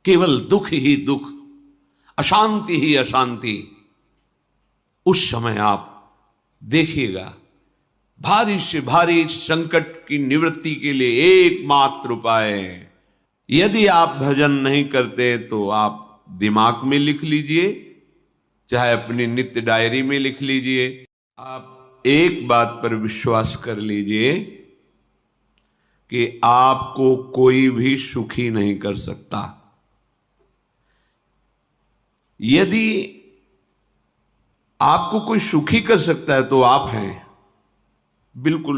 केवल दुख ही दुख, अशांति ही अशांति, उस समय आप देखिएगा भारी से भारी संकट की निवृत्ति के लिए एकमात्र उपाय है। यदि आप भजन नहीं करते तो आप दिमाग में लिख लीजिए, चाहे अपनी नित्य डायरी में लिख लीजिए। आप एक बात पर विश्वास कर लीजिए कि आपको कोई भी सुखी नहीं कर सकता। यदि आपको कोई सुखी कर सकता है तो आप हैं। बिल्कुल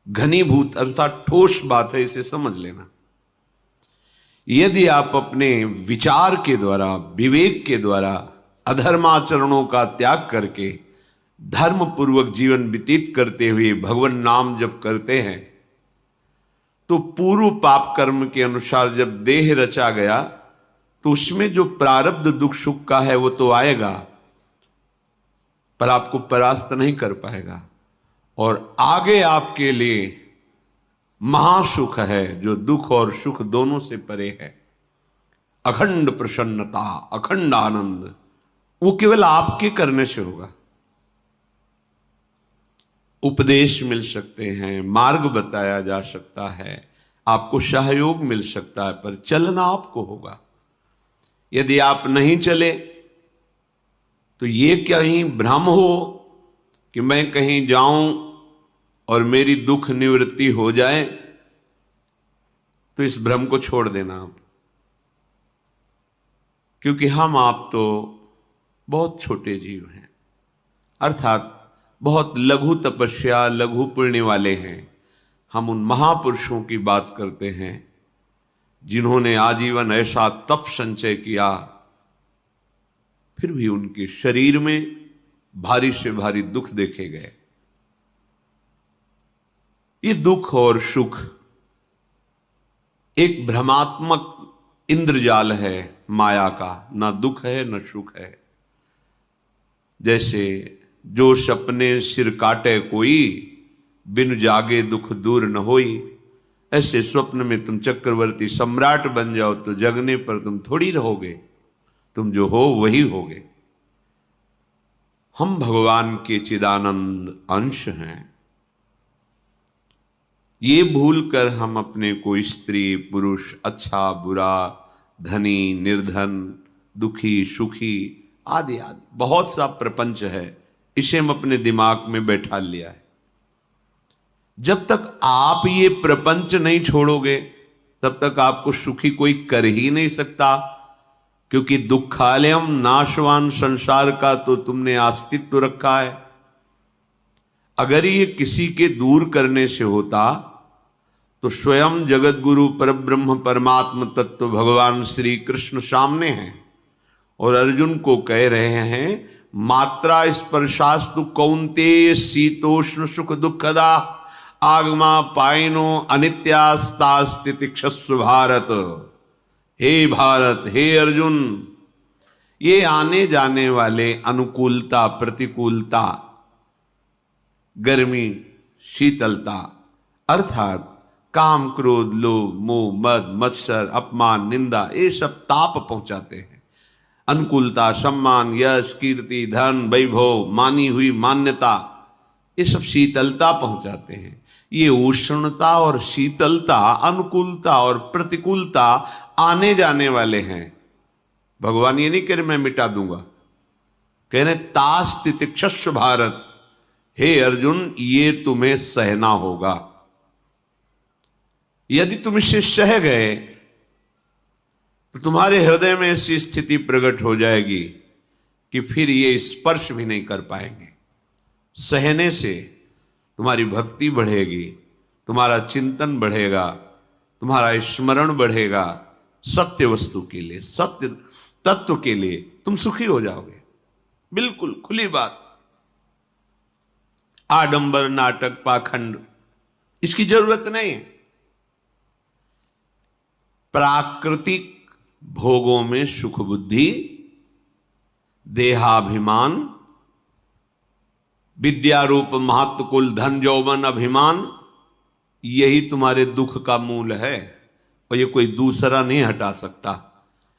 घनीभूत अर्थात ठोस बात है, इसे समझ लेना। यदि आप अपने विचार के द्वारा, विवेक के द्वारा अधर्माचरणों का त्याग करके धर्म पूर्वक जीवन व्यतीत करते हुए भगवान नाम जप करते हैं, तो पूर्व पाप कर्म के अनुसार जब देह रचा गया तो उसमें जो प्रारब्ध दुख सुख का है वो तो आएगा, पर आपको परास्त नहीं कर पाएगा। और आगे आपके लिए महासुख है जो दुख और सुख दोनों से परे है। अखंड प्रसन्नता, अखंड आनंद, वो केवल आपके करने से होगा। उपदेश मिल सकते हैं, मार्ग बताया जा सकता है, आपको सहयोग मिल सकता है, पर चलना आपको होगा। यदि आप नहीं चले तो ये कहीं भ्रम हो कि मैं कहीं जाऊं और मेरी दुख निवृत्ति हो जाए, तो इस भ्रम को छोड़ देना आप। क्योंकि हम आप तो बहुत छोटे जीव हैं, अर्थात बहुत लघु तपस्या, लघु पुण्य वाले हैं। हम उन महापुरुषों की बात करते हैं जिन्होंने आजीवन ऐसा तप संचय किया, फिर भी उनके शरीर में भारी से भारी दुख देखे गए। ये दुख और सुख एक भ्रमात्मक इंद्रजाल है माया का, ना दुख है न सुख है। जैसे जो सपने सिर काटे कोई, बिन जागे दुख दूर न होई, ऐसे स्वप्न में तुम चक्रवर्ती सम्राट बन जाओ तो जगने पर तुम थोड़ी रहोगे, तुम जो हो वही होगे। हम भगवान के चिदानंद अंश हैं। ये भूल कर हम अपने को स्त्री पुरुष, अच्छा बुरा, धनी निर्धन, दुखी सुखी आदि आदि बहुत सा प्रपंच है, इसे हम अपने दिमाग में बैठा लिया है। जब तक आप ये प्रपंच नहीं छोड़ोगे तब तक आपको सुखी कोई कर ही नहीं सकता, क्योंकि दुखालयम नाशवान संसार का तो तुमने अस्तित्व रखा है। अगर ये किसी के दूर करने से होता तो स्वयं जगत गुरु परब्रह्म परमात्म तत्व भगवान श्री कृष्ण सामने हैं और अर्जुन को कह रहे हैं, मात्रा स्पर्शास्तु कौन्तेय शीतोष्ण सुख दुखदा आगमा पायनो अनित्यास्ता स्थितिक्षस्व भारत। हे भारत, हे अर्जुन, ये आने जाने वाले अनुकूलता प्रतिकूलता, गर्मी शीतलता, अर्थात काम क्रोध लोभ मोह मद मत्सर अपमान निंदा, ये सब ताप पहुंचाते हैं। अनुकूलता सम्मान यश कीर्ति धन वैभव मानी हुई मान्यता, ये सब शीतलता पहुंचाते हैं। ये उष्णता और शीतलता, अनुकूलता और प्रतिकूलता आने जाने वाले हैं। भगवान ये नहीं कह रहे मैं मिटा दूंगा, कह रहे तास तितिक्षस्व भारत, हे अर्जुन ये तुम्हें सहना होगा। यदि तुम इसे सह गए तो तुम्हारे हृदय में ऐसी स्थिति प्रकट हो जाएगी कि फिर ये स्पर्श भी नहीं कर पाएंगे। सहने से तुम्हारी भक्ति बढ़ेगी, तुम्हारा चिंतन बढ़ेगा, तुम्हारा स्मरण बढ़ेगा, सत्य वस्तु के लिए, सत्य तत्व के लिए तुम सुखी हो जाओगे। बिल्कुल खुली बात। आडंबर नाटक पाखंड इसकी जरूरत नहीं है। प्राकृतिक भोगों में सुख बुद्धि, देहाभिमान, विद्यारूप महत्व कुल धन यौवन अभिमान, यही तुम्हारे दुख का मूल है। और ये कोई दूसरा नहीं हटा सकता।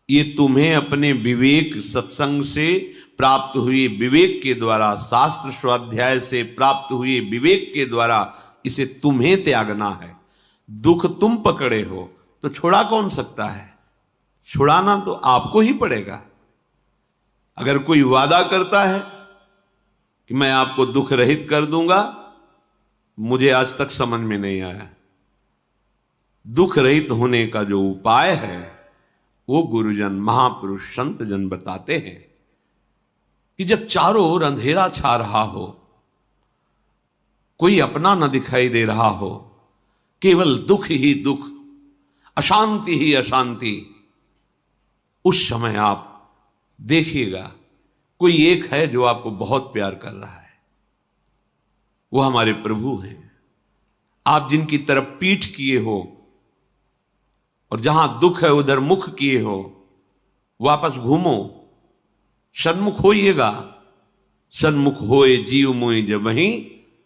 ये तुम्हें अपने विवेक सत्संग से प्राप्त हुए विवेक के द्वारा, शास्त्र स्वाध्याय से प्राप्त हुए विवेक के द्वारा इसे तुम्हें त्यागना है। दुख तुम पकड़े हो तो छुड़ा कौन सकता है? छुड़ाना तो आपको ही पड़ेगा। अगर कोई वादा करता है कि मैं आपको दुख रहित कर दूंगा, मुझे आज तक समझ में नहीं आया। दुख रहित होने का जो उपाय है वो गुरुजन, महापुरुष, संत जन बताते हैं कि जब चारों ओर अंधेरा छा रहा हो, कोई अपना न दिखाई दे रहा हो, केवल दुख ही दुख, अशांति ही अशांति, उस समय आप देखिएगा कोई एक है जो आपको बहुत प्यार कर रहा है। वो हमारे प्रभु हैं। आप जिनकी तरफ पीठ किए हो और जहां दुख है उधर मुख किए हो, वापस घूमो, सन्मुख होइएगा। सन्मुख होए जीव मोहि जबहि,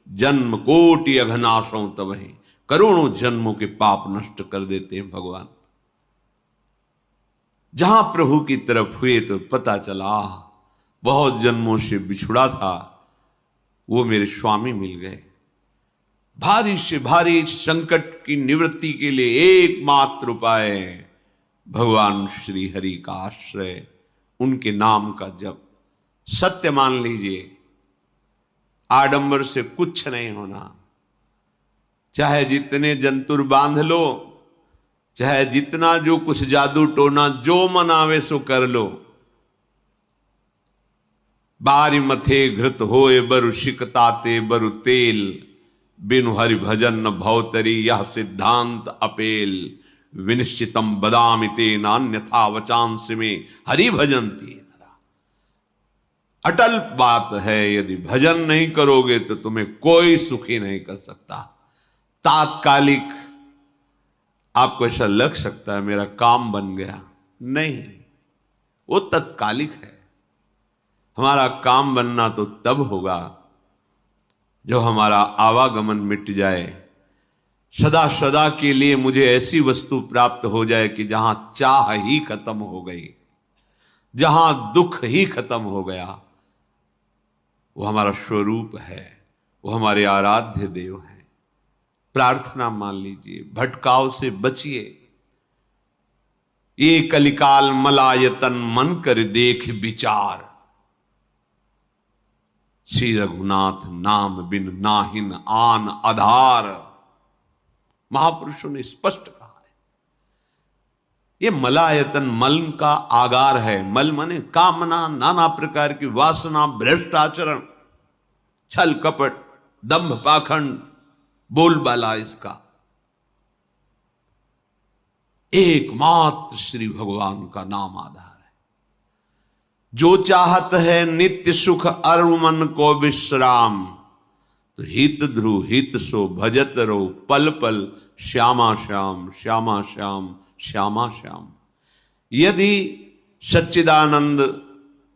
जन्म कोटि अघनाशों तबहि। करोड़ों जन्मों के पाप नष्ट कर देते हैं भगवान। जहां प्रभु की तरफ हुए तो पता चला बहुत जन्मों से बिछुड़ा था, वो मेरे स्वामी मिल गए। भारी से भारी संकट की निवृत्ति के लिए एकमात्र उपाय भगवान श्री हरि का आश्रय, उनके नाम का जप। सत्य मान लीजिए, आडंबर से कुछ नहीं होना। चाहे जितने जंतुर बांध लो, चाहे जितना जो कुछ जादू टोना जो मनावे सो कर लो, बारी मथे घृत होए बरु शिकताते बरु तेल, बिनु हरि भजन न भवतरी यह सिद्धांत अपेल। विनिश्चितम बदामि तेन अन्यथा वचांस में हरि भजन्ति नरा। अटल बात है, यदि भजन नहीं करोगे तो तुम्हें कोई सुखी नहीं कर सकता। तात्कालिक आपको ऐसा लग सकता है मेरा काम बन गया, नहीं, वो तत्कालिक है। हमारा काम बनना तो तब होगा जो हमारा आवागमन मिट जाए, सदा सदा के लिए मुझे ऐसी वस्तु प्राप्त हो जाए कि जहां चाह ही खत्म हो गई, जहां दुख ही खत्म हो गया। वो हमारा स्वरूप है, वो हमारे आराध्य देव हैं। प्रार्थना मान लीजिए, भटकाव से बचिए। ये कलिकाल मलायतन मन कर देख विचार, श्री रघुनाथ नाम बिन नाहिन आन आधार। महापुरुषों ने स्पष्ट कहा है। ये मलायतन मल का आगार है। मल माने कामना, नाना प्रकार की वासना, भ्रष्ट आचरण, छल कपट, दंभ पाखंड, बोलबाला, इसका एकमात्र श्री भगवान का नाम आधार है। जो चाहत है नित्य सुख अरु मन को विश्राम, तो हित ध्रुव हित सो भजत रहो पल पल श्यामा श्याम श्यामा श्याम श्यामा श्याम। यदि सच्चिदानंद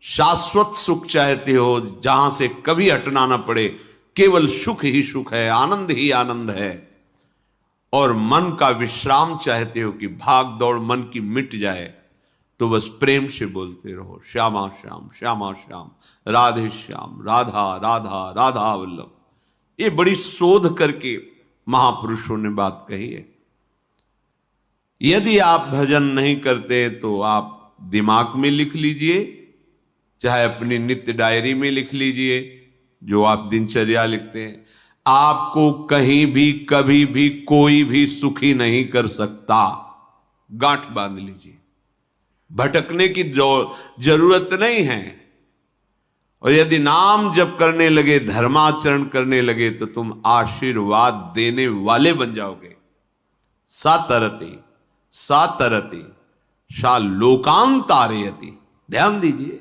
शाश्वत सुख चाहते हो, जहां से कभी हटना ना पड़े, केवल सुख ही सुख है, आनंद ही आनंद है, और मन का विश्राम चाहते हो कि भाग दौड़ मन की मिट जाए, तो बस प्रेम से बोलते रहो श्यामा श्याम श्यामा श्याम, राधे श्याम, राधा राधा राधा वल्लभ। ये बड़ी शोध करके महापुरुषों ने बात कही है। यदि आप भजन नहीं करते तो आप दिमाग में लिख लीजिए, चाहे अपनी नित्य डायरी में लिख लीजिए, जो आप दिनचर्या लिखते हैं। आपको कहीं भी कभी भी कोई भी सुखी नहीं कर सकता। गांठ बांध लीजिए, भटकने की जरूरत नहीं है। और यदि नाम जप करने लगे, धर्माचरण करने लगे, तो तुम आशीर्वाद देने वाले बन जाओगे। सातरति सातरति सा लोकांतारयति। ध्यान दीजिए,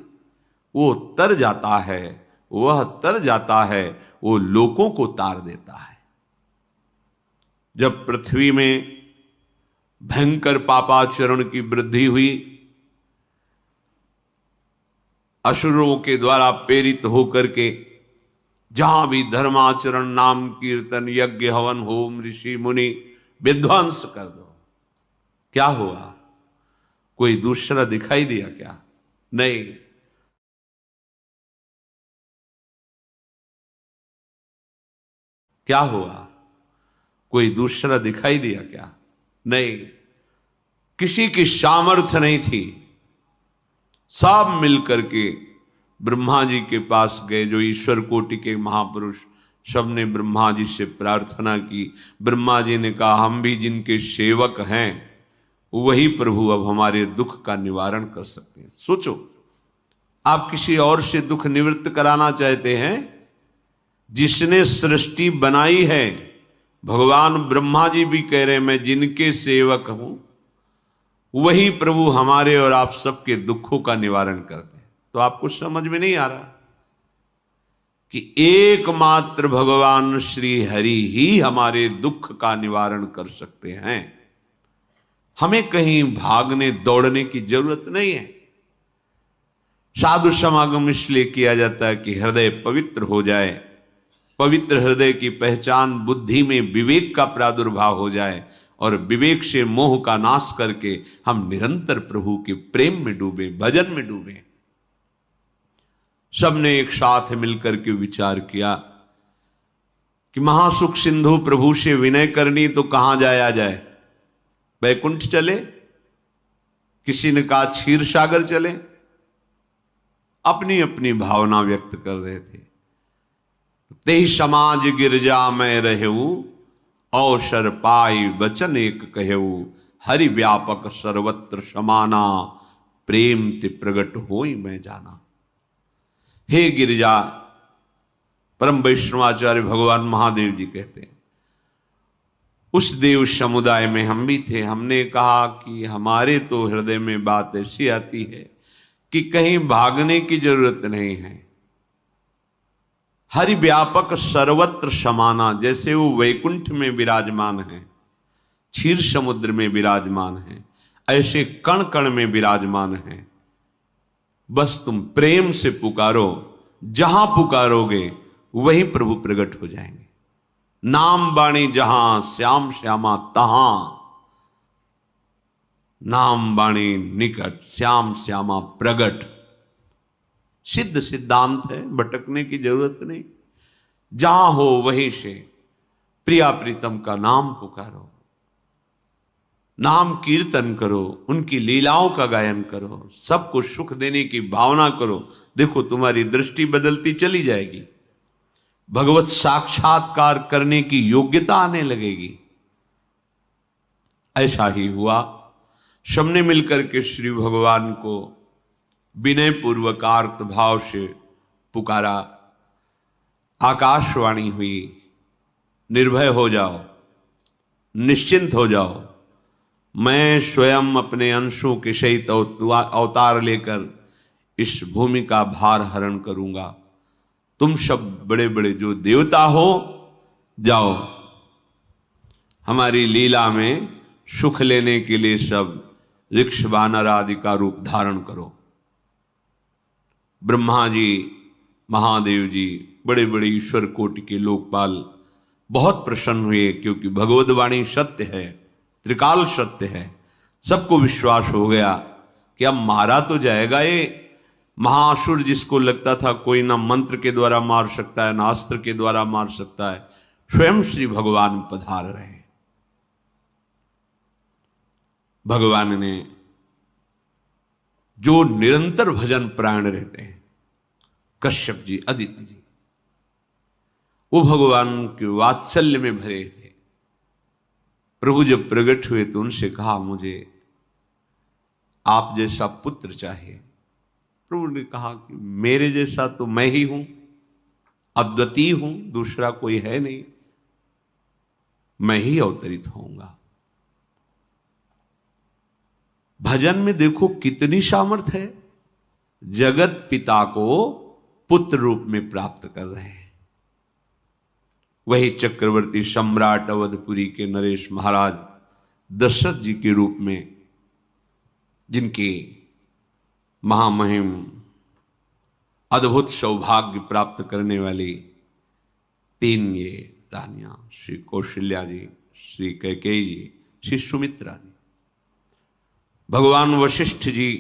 वो तर जाता है, वह तर जाता है, वो लोकों को तार देता है। जब पृथ्वी में भयंकर पापाचरण की वृद्धि हुई, असुरों के द्वारा प्रेरित होकर के जहां भी धर्माचरण, नाम कीर्तन, यज्ञ, हवन, होम, ऋषि मुनि विध्वंस कर दो, क्या हुआ? कोई दूसरा दिखाई दिया क्या? नहीं। क्या हुआ? कोई दूसरा दिखाई दिया क्या? नहीं। किसी की सामर्थ्य नहीं थी। सब मिलकर के ब्रह्मा जी के पास गए, जो ईश्वर कोटि के महापुरुष, सबने ब्रह्मा जी से प्रार्थना की। ब्रह्मा जी ने कहा, हम भी जिनके सेवक हैं वही प्रभु अब हमारे दुख का निवारण कर सकते हैं। सोचो, आप किसी और से दुख निवृत्त कराना चाहते हैं? जिसने सृष्टि बनाई है, भगवान ब्रह्मा जी भी कह रहे हैं मैं जिनके सेवक हूं, वही प्रभु हमारे और आप सबके दुखों का निवारण करते हैं। तो आपको समझ में नहीं आ रहा कि एकमात्र भगवान श्री हरि ही हमारे दुख का निवारण कर सकते हैं। हमें कहीं भागने दौड़ने की जरूरत नहीं है। साधु समागम इसलिए किया जाता है कि हृदय पवित्र हो जाए। पवित्र हृदय की पहचान बुद्धि में विवेक का प्रादुर्भाव हो जाए, और विवेक से मोह का नाश करके हम निरंतर प्रभु के प्रेम में डूबे, भजन में डूबे। सबने एक साथ मिलकर के विचार किया कि महासुख सिंधु प्रभु से विनय करनी तो कहां जाया जाए? बैकुंठ चले, किसी ने कहा क्षीर सागर चले। अपनी अपनी भावना व्यक्त कर रहे थे। ते समाज गिरजा में रहू, अवसर पाई वचन एक कहू, हरि व्यापक सर्वत्र समाना, प्रेम ते प्रगट होई मैं जाना। हे गिरिजा, परम वैष्णवाचार्य भगवान महादेव जी कहते हैं, उस देव समुदाय में हम भी थे। हमने कहा कि हमारे तो हृदय में बात ऐसी आती है कि कहीं भागने की जरूरत नहीं है। हरि व्यापक सर्वत्र समाना, जैसे वो वैकुंठ में विराजमान है, क्षीर समुद्र में विराजमान है, ऐसे कण कण में विराजमान है। बस तुम प्रेम से पुकारो, जहां पुकारोगे वहीं प्रभु प्रकट हो जाएंगे। नाम बाणी जहां श्याम श्यामा तहां, नाम बाणी निकट श्याम श्यामा प्रगट। सिद्ध सिद्धांत है, भटकने की जरूरत नहीं। जहां हो वहीं से प्रिया प्रीतम का नाम पुकारो, नाम कीर्तन करो, उनकी लीलाओं का गायन करो, सबको सुख देने की भावना करो। देखो तुम्हारी दृष्टि बदलती चली जाएगी, भगवत साक्षात्कार करने की योग्यता आने लगेगी। ऐसा ही हुआ। सबने मिलकर के श्री भगवान को विनय पूर्वक आर्त भाव से पुकारा। आकाशवाणी हुई, निर्भय हो जाओ, निश्चिंत हो जाओ, मैं स्वयं अपने अंशों के सहित अवतार लेकर इस भूमि का भार हरण करूंगा। तुम सब बड़े बड़े जो देवता हो, जाओ हमारी लीला में सुख लेने के लिए सब ऋक्ष वानर आदि का रूप धारण करो। ब्रह्मा जी, महादेव जी, बड़े बड़े ईश्वर कोटि के लोकपाल बहुत प्रसन्न हुए, क्योंकि भगवद वाणी सत्य है, त्रिकाल सत्य है। सबको विश्वास हो गया कि अब मारा तो जाएगा ये महासुर, जिसको लगता था कोई ना मंत्र के द्वारा मार सकता है, ना अस्त्र के द्वारा मार सकता है। स्वयं श्री भगवान पधार रहे हैं। भगवान ने जो निरंतर भजन प्राण रहते हैं, कश्यप जी, अदिति जी, वो भगवान के वात्सल्य में भरे थे। प्रभु जब प्रकट हुए तो उनसे कहा, मुझे आप जैसा पुत्र चाहिए। प्रभु ने कहा कि मेरे जैसा तो मैं ही हूं, अद्वितीय हूं, दूसरा कोई है नहीं, मैं ही अवतरित होऊंगा। भजन में देखो कितनी सामर्थ्य है। जगत पिता को पुत्र रूप में प्राप्त कर रहे हैं। वही चक्रवर्ती सम्राट अवधपुरी के नरेश महाराज दशरथ जी के रूप में, जिनकी महामहिम अद्भुत सौभाग्य प्राप्त करने वाली तीन ये रानियां, श्री कौशल्या जी, श्री कैकेयी जी, श्री सुमित्रा जी, भगवान वशिष्ठ जी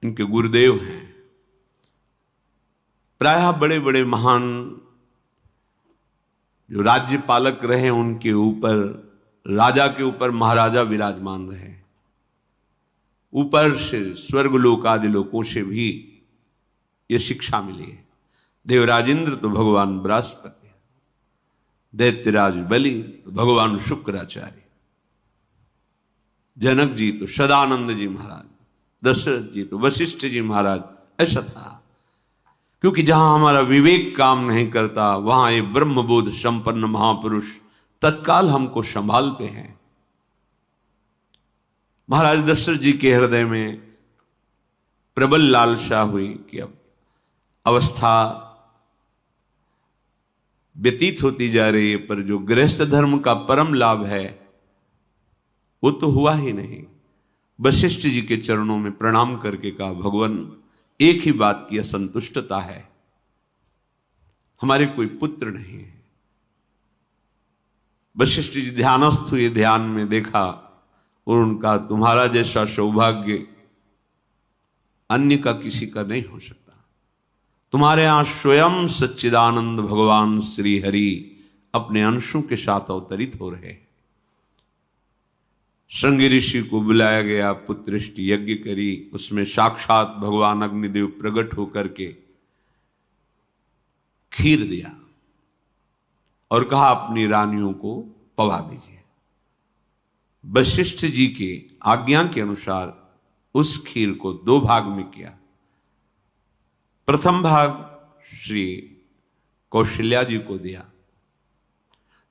इनके गुरुदेव हैं। प्रायः बड़े बड़े महान जो राज्य पालक रहे उनके ऊपर, राजा के ऊपर महाराजा विराजमान रहे। ऊपर से स्वर्गलोक आदि लोकों से भी ये शिक्षा मिली है। देवराजेंद्र तो भगवान बृहस्पति, दैत्यराज बलि तो भगवान शुक्राचार्य, जनक जी तो सदानंद जी महाराज, दशरथ जी तो वशिष्ठ जी महाराज। ऐसा था क्योंकि जहां हमारा विवेक काम नहीं करता वहां ये ब्रह्मबोध संपन्न महापुरुष तत्काल हमको संभालते हैं। महाराज दशरथ जी के हृदय में प्रबल लालसा हुई कि अब अवस्था व्यतीत होती जा रही है, पर जो गृहस्थ धर्म का परम लाभ है वो तो हुआ ही नहीं। वशिष्ठ जी के चरणों में प्रणाम करके कहा, भगवान एक ही बात की असंतुष्टता है, हमारे कोई पुत्र नहीं है। वशिष्ठ जी ध्यानस्थ हुए, ध्यान में देखा और उनका, तुम्हारा जैसा सौभाग्य अन्य का किसी का नहीं हो सकता। तुम्हारे यहां स्वयं सच्चिदानंद भगवान श्री हरि अपने अंशों के साथ अवतरित हो रहे। श्रृंगी ऋषि को बुलाया गया, पुत्रेष्टि यज्ञ करी, उसमें साक्षात भगवान अग्निदेव प्रकट होकर के खीर दिया और कहा अपनी रानियों को पवा दीजिए। वशिष्ठ जी के आज्ञा के अनुसार उस खीर को 2 भाग में किया। प्रथम भाग श्री कौशल्या जी को दिया,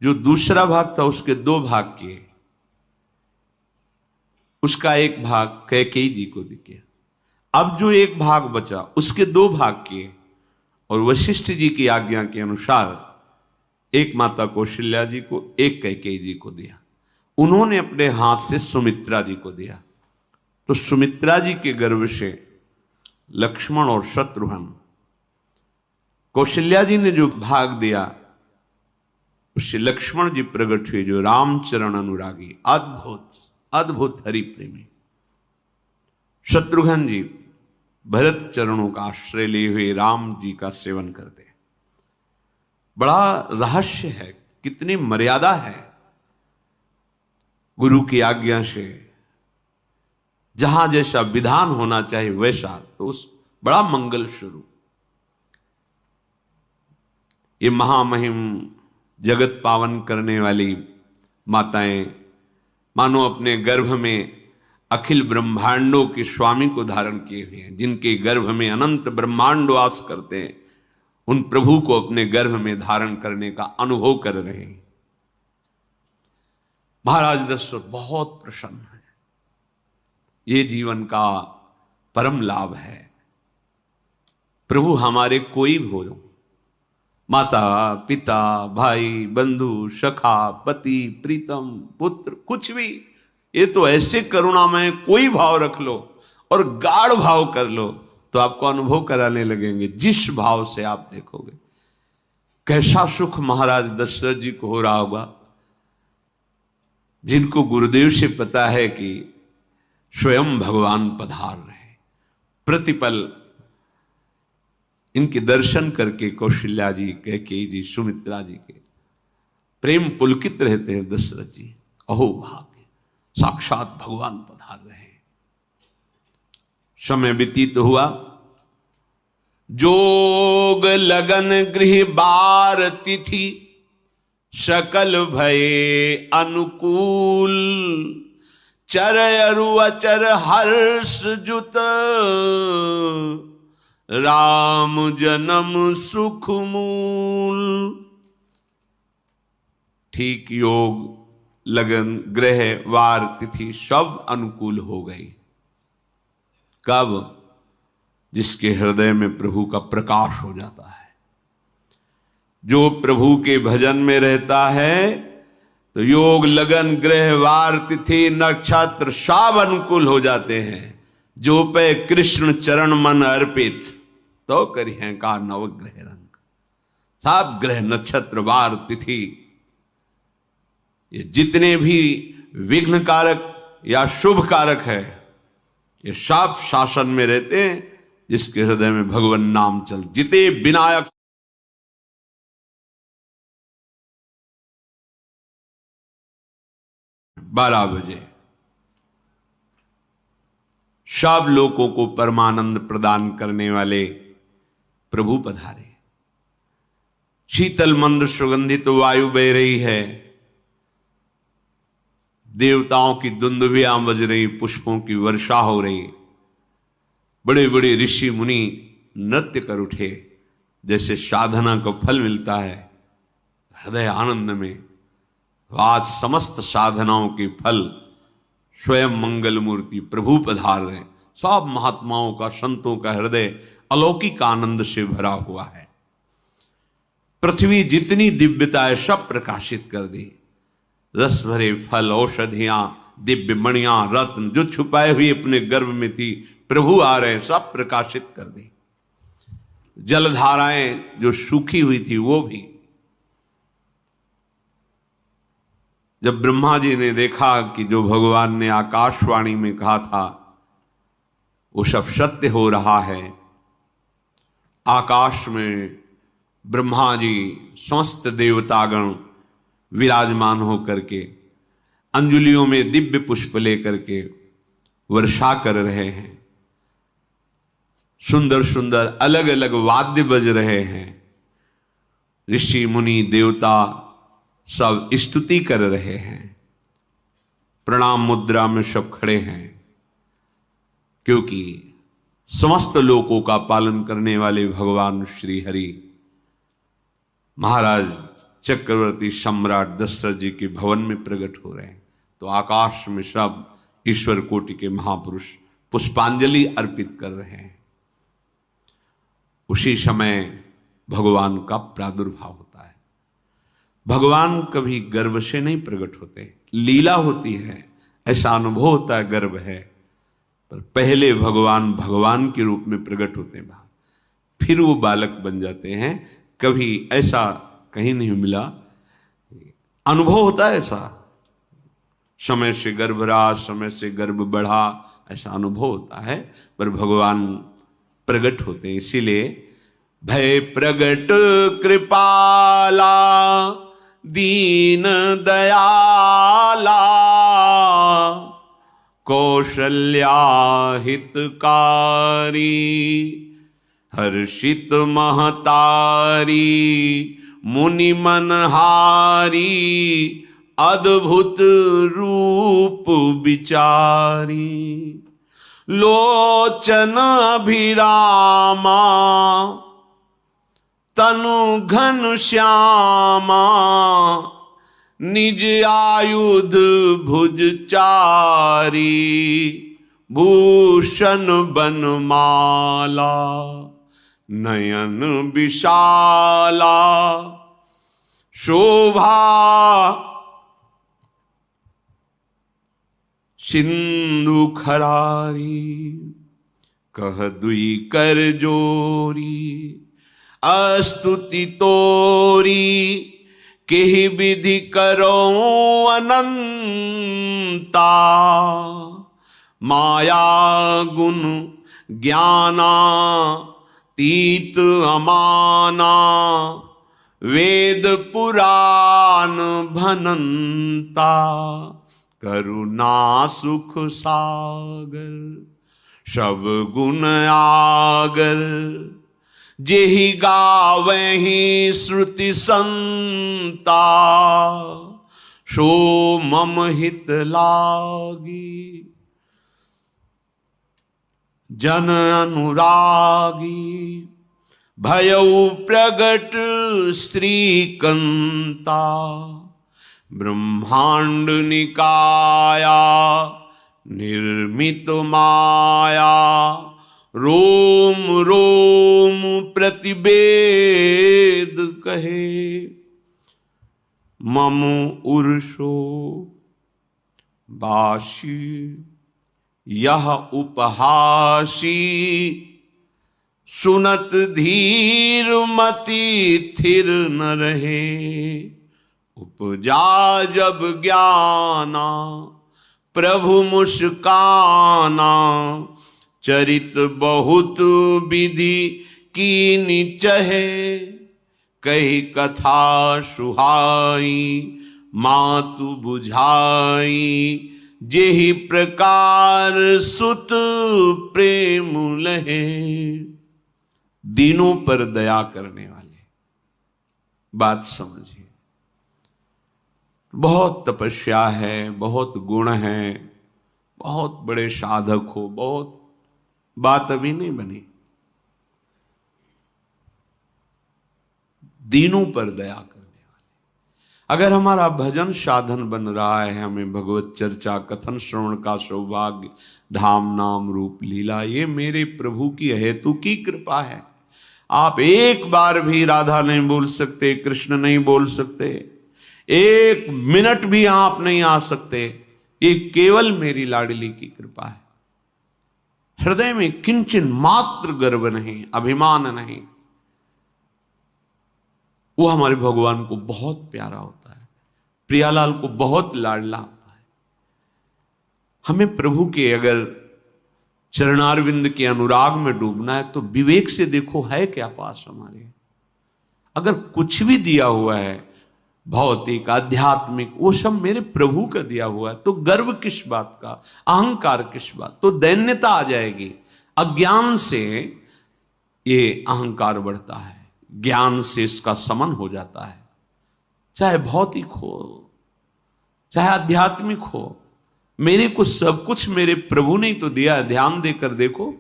जो दूसरा भाग था उसके 2 भाग किए, उसका 1 भाग कैकेयी जी को दिया। अब जो 1 भाग बचा उसके 2 भाग किए और वशिष्ठ जी की आज्ञा के अनुसार एक माता कौशल्या जी को, एक कैकेयी जी को दिया। उन्होंने अपने हाथ से सुमित्रा जी को दिया। तो सुमित्रा जी के गर्भ से लक्ष्मण और शत्रुघ्न, कौशल्या जी ने जो भाग दिया उससे लक्ष्मण जी प्रकट हुए, जो रामचरण अनुरागी, अद्भुत अद्भुत हरि प्रेमी। शत्रुघ्न जी भरत चरणों का आश्रय लिए हुए राम जी का सेवन करते हैं। बड़ा रहस्य है, कितनी मर्यादा है। गुरु की आज्ञा से जहां जैसा विधान होना चाहिए वैसा, तो उस बड़ा मंगल स्वरूप ये महामहिम जगत पावन करने वाली माताएं मानो अपने गर्भ में अखिल ब्रह्मांडों के स्वामी को धारण किए हुए हैं। जिनके गर्भ में अनंत ब्रह्मांड वास करते हैं, उन प्रभु को अपने गर्भ में धारण करने का अनुभव कर रहे हैं। महाराज दशरथ बहुत प्रसन्न है। ये जीवन का परम लाभ है। प्रभु हमारे कोई भी हो, माता पिता भाई बंधु सखा पति प्रीतम पुत्र, कुछ भी, ये तो ऐसे करुणामय कोई भाव रख लो और गाढ़ भाव कर लो तो आपको अनुभव कराने लगेंगे। जिस भाव से आप देखोगे कैसा सुख महाराज दशरथ जी को हो रहा होगा, जिनको गुरुदेव से पता है कि स्वयं भगवान पधार रहे। प्रतिपल इनके दर्शन करके कौशल्या जी, कैकेयी जी, सुमित्रा जी के प्रेम पुलकित रहते हैं। दशरथ जी, अहो भाग्य, साक्षात भगवान पधार रहे। समय व्यतीत हुआ, जोग लगन गृह बार तिथि, सकल भये अनुकूल, चर अरु अचर हर्ष जुत, राम जन्म सुख मूल। ठीक योग लगन ग्रह वार तिथि सब अनुकूल हो गई। कब? जिसके हृदय में प्रभु का प्रकाश हो जाता है। जो प्रभु के भजन में रहता है तो योग लगन ग्रह वार तिथि नक्षत्र सब अनुकूल हो जाते हैं। जो पे कृष्ण चरण मन अर्पित, तो करी हैं का नवग्रह रंग। सब ग्रह नक्षत्र वार तिथि, ये जितने भी विघ्न कारक या शुभ कारक है, ये सब शासन में रहते हैं जिसके हृदय में भगवान नाम चल। जिते विनायक 12 बजे सब लोगों को परमानंद प्रदान करने वाले प्रभु पधारे। शीतल मंद सुगंधित वायु बह रही है, देवताओं की दुंदुभियां बज रही, पुष्पों की वर्षा हो रही, बड़े बड़े ऋषि मुनि नृत्य कर उठे। जैसे साधना को फल मिलता है हृदय आनंद में, आज समस्त साधनाओं के फल स्वयं मंगल मूर्ति प्रभु पधार रहे। सब महात्माओं का, संतों का हृदय अलौकिक आनंद से भरा हुआ है। पृथ्वी जितनी दिव्यता है सब प्रकाशित कर दी। रस भरे फल, औषधियां, दिव्य मणियां, रत्न जो छुपाए हुए अपने गर्भ में थी, प्रभु आ रहे, सब प्रकाशित कर दी। जलधाराएं जो सूखी हुई थी वो भी। जब ब्रह्मा जी ने देखा कि जो भगवान ने आकाशवाणी में कहा था वो सब सत्य हो रहा है, आकाश में ब्रह्मा जी समस्त देवतागण विराजमान होकर के अंजलियों में दिव्य पुष्प लेकर के वर्षा कर रहे हैं, सुंदर सुंदर अलग अलग वाद्य बज रहे हैं, ऋषि मुनि देवता सब स्तुति कर रहे हैं, प्रणाम मुद्रा में सब खड़े हैं, क्योंकि समस्त लोकों का पालन करने वाले भगवान श्री हरि महाराज चक्रवर्ती सम्राट दशरथ जी के भवन में प्रकट हो रहे हैं। तो आकाश में सब ईश्वर कोटि के महापुरुष पुष्पांजलि अर्पित कर रहे हैं। उसी समय भगवान का प्रादुर्भाव होता है। भगवान कभी गर्भ से नहीं प्रकट होते, लीला होती है, ऐसा अनुभव होता है गर्भ है, पर पहले भगवान भगवान के रूप में प्रकट होते हैं, फिर वो बालक बन जाते हैं। कभी ऐसा कहीं नहीं मिला, अनुभव होता है ऐसा, समय से गर्भ रहा, समय से गर्भ बढ़ा, ऐसा अनुभव होता है, पर भगवान प्रकट होते हैं। इसीलिए भय प्रगट कृपाला दीन दयाला कौशल्या हितकारी हर्षित महतारी मुनि मनहारी अद्भुत रूप विचारी लोचन अभिरामा तनु घन श्यामा निज आयुध भुज चारी भूषण बनमाला नयन विशाला शोभा सिंधु खरारी कह दुई कर जोरी अस्तुति तोरी केहि विधि करो अनंता माया गुण ज्ञाना तीत अमाना वेद पुराण भनंता करुणा सुख सागर सब गुण आगर जेहि गावहि श्रुति संता सो मम हित लागी जन अनुरागी भयउ प्रगट श्रीकंता ब्रह्मांड निकाया निर्मित माया रोम रोम प्रतिवेद कहे मम उर्षो बाशी यह उपहासी सुनत धीर मति थिर न रहे उपजा जब ज्ञाना प्रभु मुस्काना, चरित बहुत विधि कीनी चहे, कही कथा सुहाई मातु बुझाई, जेहि प्रकार सुत प्रेम लहे। दीनों पर दया करने वाले, बात समझिए। बहुत तपस्या है, बहुत गुण है, बहुत बड़े साधक हो, बहुत बात अभी नहीं बनी। दीनों पर दया करने वाले। अगर हमारा भजन साधन बन रहा है, हमें भगवत चर्चा कथन श्रवण का सौभाग्य, धाम नाम रूप लीला, ये मेरे प्रभु की हेतु की कृपा है। आप एक बार भी राधा नहीं बोल सकते, कृष्ण नहीं बोल सकते, एक मिनट भी आप नहीं आ सकते, ये केवल मेरी लाडली की कृपा है। हृदय में किंचन मात्र गर्व नहीं, अभिमान नहीं। वो हमारे भगवान को बहुत प्यारा होता है, प्रियालाल को बहुत लाडला होता है। हमें प्रभु के अगर चरणारविंद के अनुराग में डूबना है तो विवेक से देखो है क्या पास हमारे। अगर कुछ भी दिया हुआ है भौतिक आध्यात्मिक, वो सब मेरे प्रभु का दिया हुआ है, तो गर्व किस बात का, अहंकार किस बात, तो दैन्यता आ जाएगी। अज्ञान से ये अहंकार बढ़ता है, ज्ञान से इसका समन हो जाता है। चाहे भौतिक हो चाहे आध्यात्मिक हो, मेरे को सब कुछ मेरे प्रभु ने तो दिया है। ध्यान देकर देखो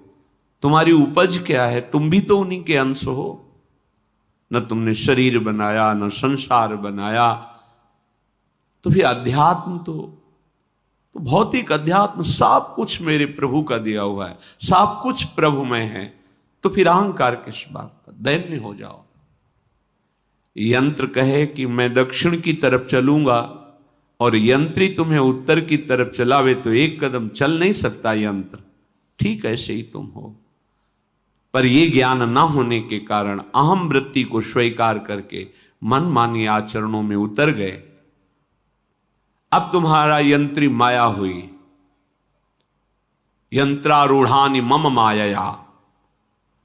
तुम्हारी उपज क्या है, तुम भी तो उन्हीं के अंश हो। न तुमने शरीर बनाया, न संसार बनाया, तो फिर अध्यात्म तो भौतिक अध्यात्म सब कुछ मेरे प्रभु का दिया हुआ है, सब कुछ प्रभु में है, तो फिर अहंकार किस बात का, दैन्य हो जाओ। यंत्र कहे कि मैं दक्षिण की तरफ चलूंगा और यंत्री तुम्हें उत्तर की तरफ चलावे तो एक कदम चल नहीं सकता यंत्र, ठीक ऐसे ही तुम हो। पर यह ज्ञान ना होने के कारण अहम वृत्ति को स्वीकार करके मनमानी आचरणों में उतर गए। अब तुम्हारा यंत्री माया हुई, यंत्रारूढ़ानि मम माया।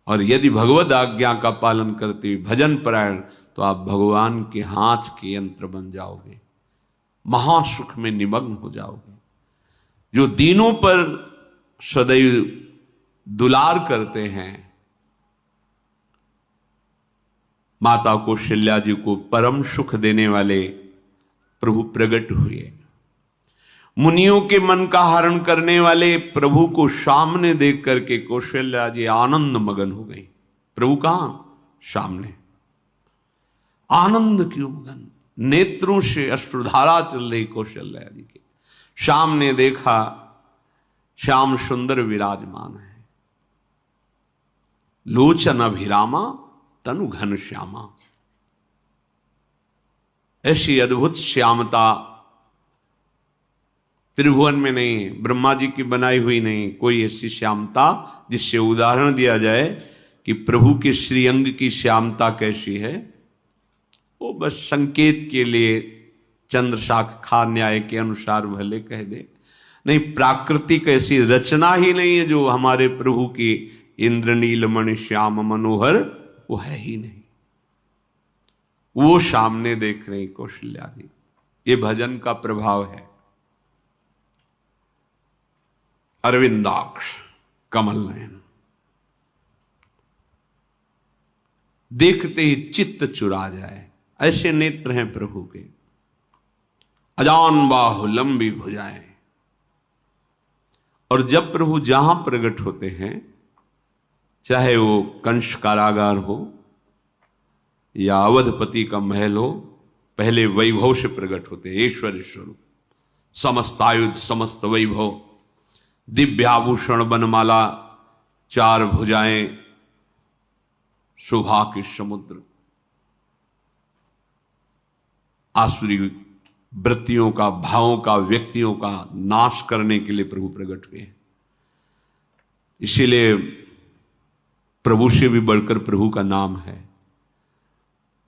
और यदि भगवद आज्ञा का पालन करते हुए भजन परायण, तो आप भगवान के हाथ के यंत्र बन जाओगे, महासुख में निमग्न हो जाओगे। जो दीनों पर सदैव दुलार करते हैं, माता कौशल्या जी को परम सुख देने वाले प्रभु प्रकट हुए। मुनियों के मन का हरण करने वाले प्रभु को सामने देख करके कौशल्या जी आनंद मगन हो गई। प्रभु कहां? सामने। आनंद क्यों मगन? नेत्रों से अश्रुधारा चल रही कौशल्या जी के सामने देखा, श्याम सुंदर विराजमान है, लोचन अभिरामा तनु घन श्यामा। ऐसी अद्भुत श्यामता त्रिभुवन में नहीं, ब्रह्मा जी की बनाई हुई नहीं, कोई ऐसी श्यामता जिससे उदाहरण दिया जाए कि प्रभु के श्रीअंग की श्यामता कैसी है। वो बस संकेत के लिए चंद्र शाखा न्याय के अनुसार भले कह दे, नहीं प्राकृतिक ऐसी रचना ही नहीं है जो हमारे प्रभु की इंद्रनील मणि श्याम मनोहर, वो है ही नहीं। वो सामने देख रही कौशल्या जी। ये भजन का प्रभाव है। अरविंदाक्ष कमल नयन, देखते ही चित्त चुरा जाए, ऐसे नेत्र हैं प्रभु के। अजान बाहु लंबी भुजाएं। और जब प्रभु जहां प्रकट होते हैं, चाहे वो कंस कारागार हो या अवधपति का महल हो, पहले वैभव से प्रकट होते हैं। ऐश्वर्य स्वरूप, समस्त आयुध, समस्त वैभव, दिव्याभूषण, बनमाला, चार भुजाएं, शोभा के समुद्र, आसुरी वृत्तियों का, भावों का, व्यक्तियों का नाश करने के लिए प्रभु प्रकट हुए। इसीलिए प्रभु से भी बढ़कर प्रभु का नाम है।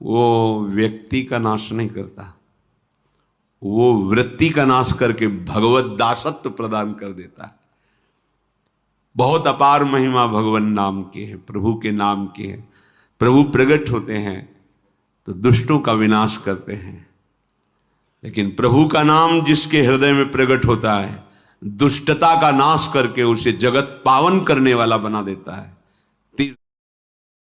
वो व्यक्ति का नाश नहीं करता, वो वृत्ति का नाश करके भगवत दासत्व प्रदान कर देता है। बहुत अपार महिमा भगवान नाम की है, प्रभु के नाम की है। प्रभु प्रकट होते हैं तो दुष्टों का विनाश करते हैं, लेकिन प्रभु का नाम जिसके हृदय में प्रकट होता है दुष्टता का नाश करके उसे जगत पावन करने वाला बना देता है।